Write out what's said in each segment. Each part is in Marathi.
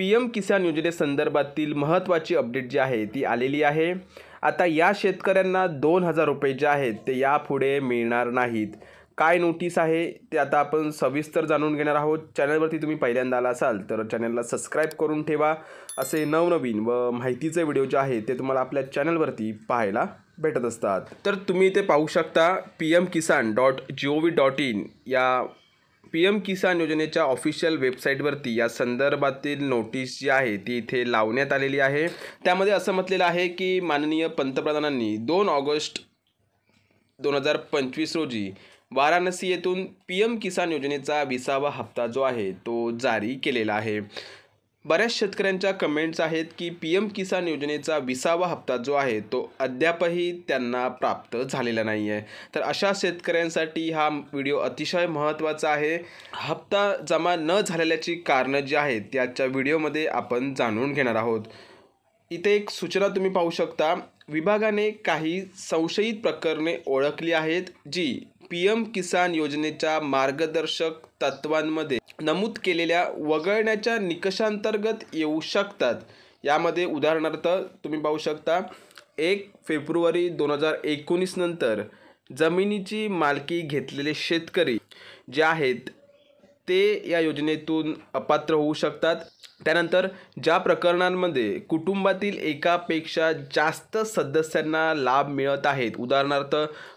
PM किसान योजनेसंदर्भातील महत्त्वाची अपडेट जी आहे ती आलेली आहे। आता या शेतकऱ्यांना 2,000 रुपये जे आहेत ते यापुढे मिळणार नाहीत। काय नोटीस आहे ते आता आपण सविस्तर जाणून घेणार आहोत। चॅनलवरती तुम्ही पहिल्यांदा आला असाल तर चॅनलला सबस्क्राईब करून ठेवा। असे नवनवीन व माहितीचे व्हिडिओ जे आहेत ते तुम्हाला आपल्या चॅनलवरती पाहायला भेटत असतात। तर तुम्ही इथे पाहू शकता pmkisan.gov.in या PM किसान योजनेच्या ऑफिशियल वेबसाईटवरती या संदर्भातील नोटीस जी आहे ती इथे लावण्यात आलेली आहे। त्यामध्ये असं म्हटलेलं आहे की माननीय पंतप्रधानांनी 2 ऑगस्ट 2025 रोजी वाराणसी येथून PM किसान योजनेचा 20वा हप्ता जो आहे तो जारी केलेला आहे। बऱ्याच शेतकऱ्यांच्या कमेंट्स आहेत की PM किसान योजनेचा 20वा हप्ता जो आहे तो अद्यापही त्यांना प्राप्त झालेला नाही आहे। तर अशा शेतकऱ्यांसाठी हा व्हिडिओ अतिशय महत्त्वाचा आहे। हप्ता जमा न झालेल्याची कारणं जी आहेत त्याच्या व्हिडिओमध्ये आपण जाणून घेणार आहोत। इथे एक सूचना तुम्ही पाहू शकता, विभागाने काही संशयित प्रकरणे ओळखली आहेत जी PM किसान योजनेच्या मार्गदर्शक तत्वांमध्ये नमूद केलेल्या वगळण्याच्या निकषांतर्गत येऊ शकतात। यामध्ये उदाहरणार्थ तुम्ही पाहू शकता 1 फेब्रुवारी 2019 नंतर जमिनीची मालकी घेतलेले शेतकरी जे आहेत ते या योजनेतून अपात्र होऊ शकतात। त्यानंतर ज्या प्रकरणांमध्ये कुटुंबातील एकापेक्षा जास्त सदस्यांना लाभ मिळत आहेत, उदाहरणार्थ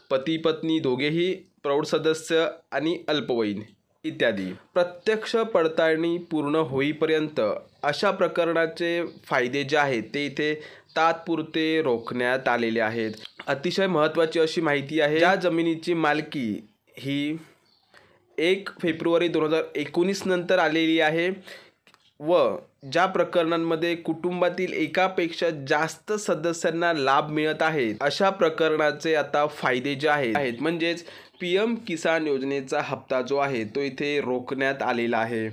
पती पत्नी दोघेही, प्रौढ सदस्य आणि अल्पवयीन इत्यादी, प्रत्यक्ष पडताळणी पूर्ण होईपर्यंत अशा प्रकरणाचे फायदे जे आहेत ते इथे तात्पुरते रोखण्यात आलेले आहेत। अतिशय महत्त्वाची अशी माहिती आहे, ज्या जमिनीची मालकी ही 1 फेब्रुवारी 2019 नंतर आलेली आहे व ज्या प्रकरणांमध्ये कुटुंबातील एकापेक्षा जास्त सदस्यांना लाभ मिळत आहेत अशा प्रकरणाचे आता फायदे जे आहेत म्हणजेच PM किसान योजनेचा हप्ता जो आहे तो इथे रोखण्यात आलेला आहे।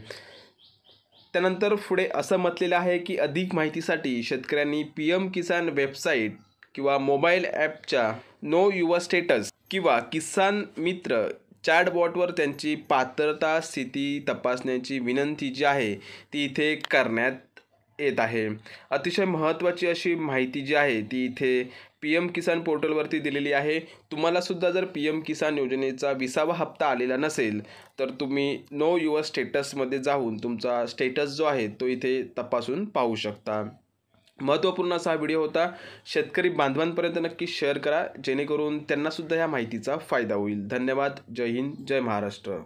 त्यानंतर पुढे असं म्हटलेलं आहे की अधिक माहितीसाठी शेतकऱ्यांनी PM किसान वेबसाईट किंवा मोबाईल ॲपच्या नो युअर स्टेटस किंवा किसान मित्र चॅटबॉटवर त्यांची पात्रता स्थिती तपासण्याची विनंती जी आहे ती इथे करण्यात येत आहे। अतिशय महत्त्वाची अशी माहिती जी आहे ती इथे PM किसान पोर्टलवरती दिलेली आहे। तुम्हाला सुद्धा जर PM किसान योजनेचा 20वा हप्ता आलेला नसेल तर तुम्ही नो युअर स्टेटसमध्ये जाऊन तुमचा स्टेटस जो आहे तो इथे तपासून पाहू शकता। महत्त्वपूर्ण असा व्हिडिओ होता। शेतकरी बांधवांपर्यंत नक्की शेअर करा जेणेकरून त्यांना सुद्धा या माहितीचा फायदा होईल। धन्यवाद। जय हिंद, जय महाराष्ट्र।